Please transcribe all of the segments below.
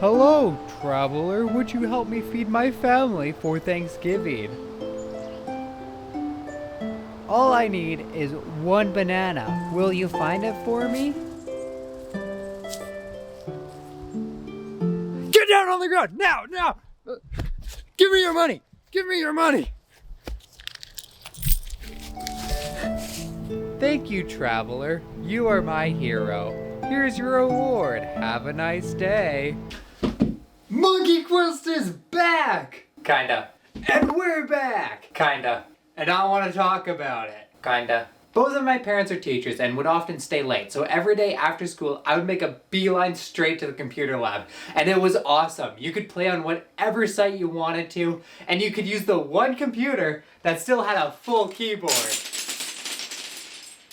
Hello, traveler. Would you help me feed my family for Thanksgiving? All I need is one banana. Will you find it for me? Get down on the ground! Now! Now! Give me your money! Give me your money! Thank you, traveler. You are my hero. Here's your reward. Have a nice day. Monkey Quest is back! Kinda. And we're back! Kinda. And I want to talk about it. Kinda. Both of my parents are teachers and would often stay late, so every day after school I would make a beeline straight to the computer lab. And it was awesome. You could play on whatever site you wanted to, and you could use the one computer that still had a full keyboard.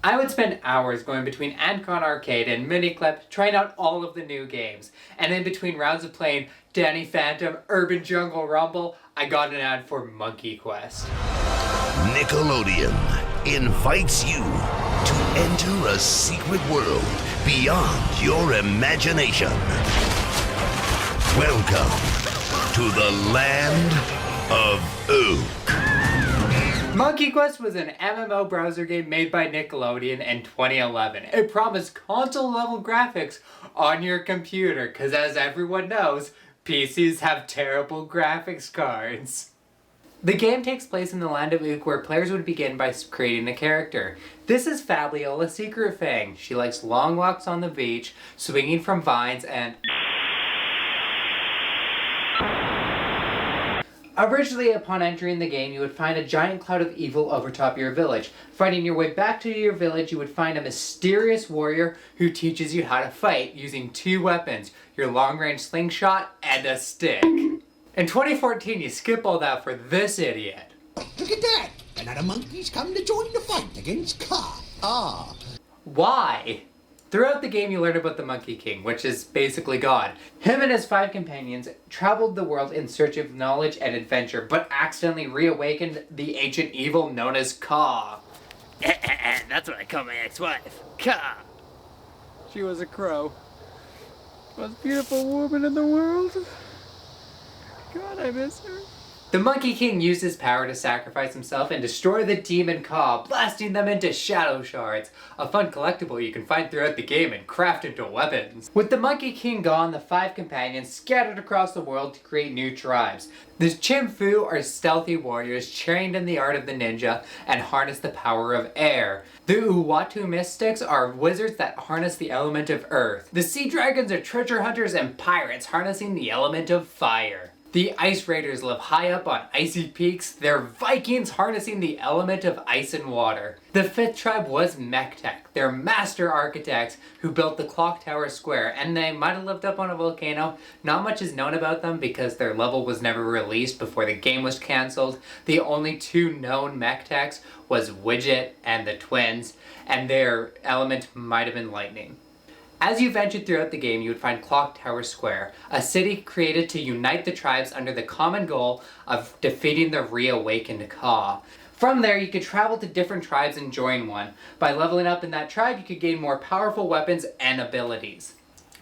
I would spend hours going between Ancon Arcade and Miniclip trying out all of the new games. And in between rounds of playing Danny Phantom, Urban Jungle Rumble, I got an ad for Monkey Quest. Nickelodeon invites you to enter a secret world beyond your imagination. Welcome to the land of Ook. Monkey Quest was an MMO browser game made by Nickelodeon in 2011. It promised console-level graphics on your computer, because as everyone knows, PCs have terrible graphics cards. The game takes place in the land of Ook, where players would begin by creating a character. This is Fabiola Secret Fang. She likes long walks on the beach, swinging from vines, and originally, upon entering the game, you would find a giant cloud of evil overtop your village. Fighting your way back to your village, you would find a mysterious warrior who teaches you how to fight using two weapons, your long-range slingshot and a stick. In 2014, you skip all that for this idiot. Look at that! Another monkey's come to join the fight against Ka. Ah. Why? Throughout the game, you learn about the Monkey King, which is basically God. Him and his 5 companions traveled the world in search of knowledge and adventure, but accidentally reawakened the ancient evil known as Ka. That's what I call my ex-wife. Ka. She was a crow. Most beautiful woman in the world. God, I miss her. The Monkey King used his power to sacrifice himself and destroy the demon Ka, blasting them into shadow shards, a fun collectible you can find throughout the game and craft into weapons. With the Monkey King gone, the 5 companions scattered across the world to create new tribes. The Chimfu are stealthy warriors trained in the art of the ninja and harness the power of air. The Uwatu Mystics are wizards that harness the element of earth. The Sea Dragons are treasure hunters and pirates harnessing the element of fire. The Ice Raiders live high up on icy peaks. They're Vikings harnessing the element of ice and water. The 5th tribe was Mektek. They're master architects who built the Clock Tower Square, and they might have lived up on a volcano. Not much is known about them because their level was never released before the game was cancelled. The only 2 known Mekteks was Widget and the twins, and their element might have been lightning. As you ventured throughout the game, you would find Clock Tower Square, a city created to unite the tribes under the common goal of defeating the reawakened Ka. From there, you could travel to different tribes and join one. By leveling up in that tribe, you could gain more powerful weapons and abilities.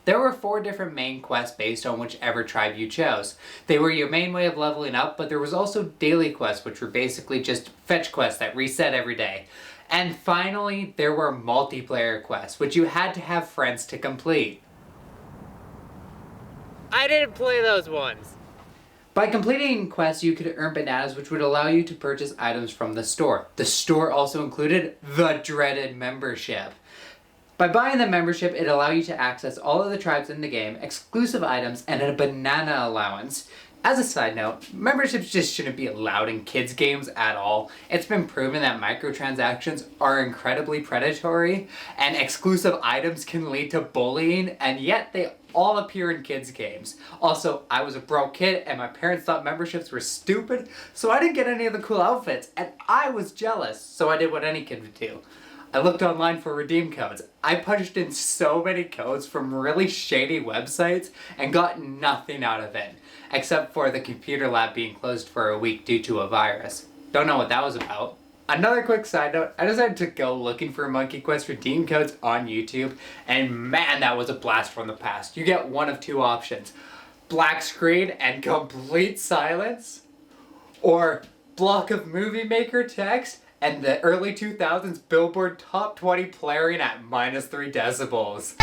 There were 4 different main quests based on whichever tribe you chose. They were your main way of leveling up, but there was also daily quests, which were basically just fetch quests that reset every day. And finally, there were multiplayer quests, which you had to have friends to complete. I didn't play those ones. By completing quests, you could earn bananas, which would allow you to purchase items from the store. The store also included the dreaded membership. By buying the membership, it allowed you to access all of the tribes in the game, exclusive items, and a banana allowance. As a side note, memberships just shouldn't be allowed in kids' games at all. It's been proven that microtransactions are incredibly predatory, and exclusive items can lead to bullying, and yet they all appear in kids' games. Also, I was a broke kid, and my parents thought memberships were stupid, so I didn't get any of the cool outfits, and I was jealous, so I did what any kid would do. I looked online for redeem codes. I punched in so many codes from really shady websites and got nothing out of it, except for the computer lab being closed for a week due to a virus. Don't know what that was about. Another quick side note, I decided to go looking for Monkey Quest redeem codes on YouTube, and man, that was a blast from the past. You get one of two options: black screen and complete silence, or block of movie maker text and the early 2000s Billboard Top 20 blaring at -3 decibels.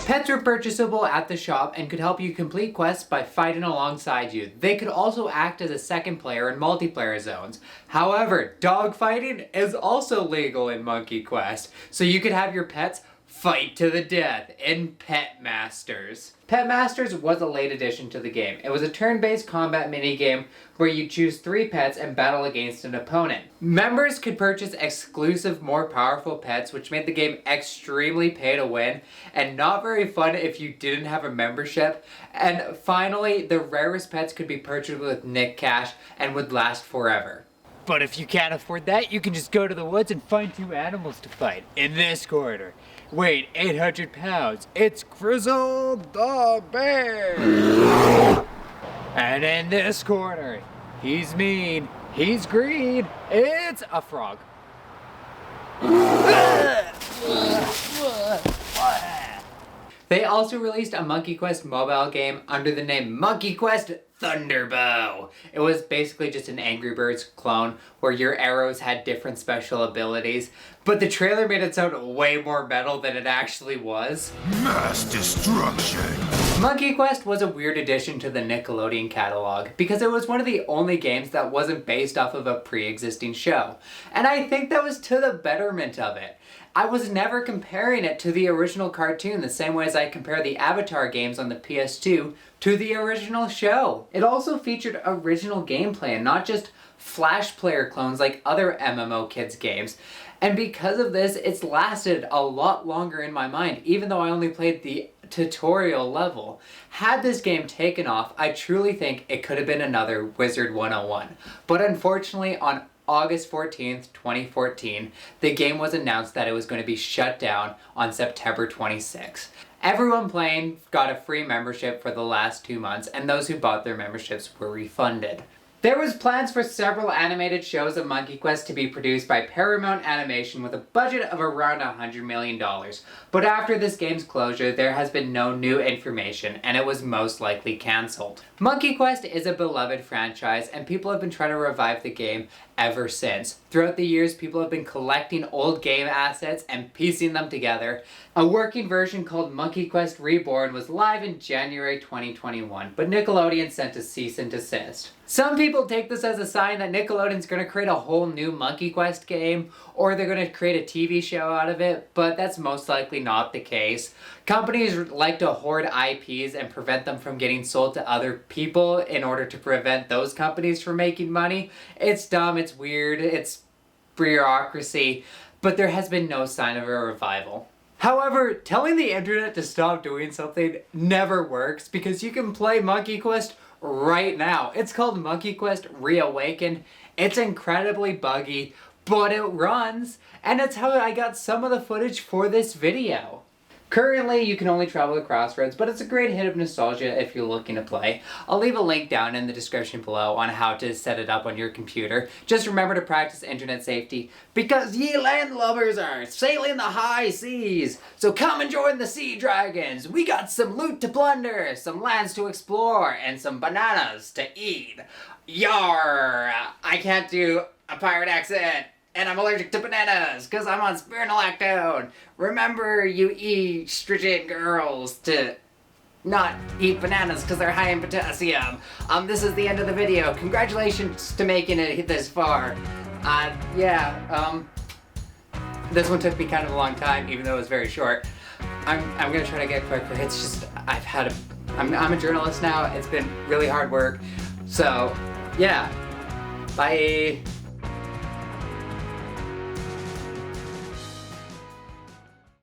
Pets were purchasable at the shop and could help you complete quests by fighting alongside you. They could also act as a second player in multiplayer zones. However, dogfighting is also legal in Monkey Quest, so you could have your pets fight to the death in Pet Masters. Pet Masters was a late addition to the game. It was a turn-based combat minigame where you choose 3 pets and battle against an opponent. Members could purchase exclusive, more powerful pets, which made the game extremely pay to win and not very fun if you didn't have a membership. And finally, the rarest pets could be purchased with Nick Cash and would last forever. But if you can't afford that, you can just go to the woods and find 2 animals to fight in this corner. Weighed 800 pounds, it's Grizzle the Bear! And in this corner, he's mean, he's green, it's a frog. They also released a Monkey Quest mobile game under the name Monkey Quest Thunderbow. It was basically just an Angry Birds clone where your arrows had different special abilities, but the trailer made it sound way more metal than it actually was. Mass destruction. Monkey Quest was a weird addition to the Nickelodeon catalog because it was one of the only games that wasn't based off of a pre-existing show, and I think that was to the betterment of it. I was never comparing it to the original cartoon the same way as I compare the Avatar games on the PS2 to the original show. It also featured original gameplay and not just Flash player clones like other MMO kids games. And because of this, it's lasted a lot longer in my mind, even though I only played the tutorial level. Had this game taken off, I truly think it could have been another Wizard 101. But unfortunately, on August 14th, 2014, the game was announced that it was going to be shut down on September 26th. Everyone playing got a free membership for the last 2 months, and those who bought their memberships were refunded. There was plans for several animated shows of Monkey Quest to be produced by Paramount Animation with a budget of around $100 million. But after this game's closure, there has been no new information, and it was most likely cancelled. Monkey Quest is a beloved franchise, and people have been trying to revive the game ever since. Throughout the years, people have been collecting old game assets and piecing them together. A working version called Monkey Quest Reborn was live in January 2021, but Nickelodeon sent a cease and desist. Some people take this as a sign that Nickelodeon's going to create a whole new Monkey Quest game, or they're going to create a TV show out of it, but that's most likely not the case. Companies like to hoard IPs and prevent them from getting sold to other people in order to prevent those companies from making money. It's dumb, it's weird, it's bureaucracy, but there has been no sign of a revival. However, telling the internet to stop doing something never works because you can play Monkey Quest right now. It's called Monkey Quest Reawakened. It's incredibly buggy, but it runs, and that's how I got some of the footage for this video. Currently, you can only travel to Crossroads, but it's a great hit of nostalgia if you're looking to play. I'll leave a link down in the description below on how to set it up on your computer. Just remember to practice internet safety, because ye landlubbers are sailing the high seas. So come and join the Sea Dragons. We got some loot to plunder, some lands to explore, and some bananas to eat. Yar! I can't do a pirate accent. And I'm allergic to bananas, because I'm on spironolactone. Remember, you estrogen girls, to not eat bananas because they're high in potassium. This is the end of the video. Congratulations to making it this far. This one took me kind of a long time, even though it was very short. I'm gonna try to get quicker. It's just, I'm a journalist now. It's been really hard work. So, yeah. Bye.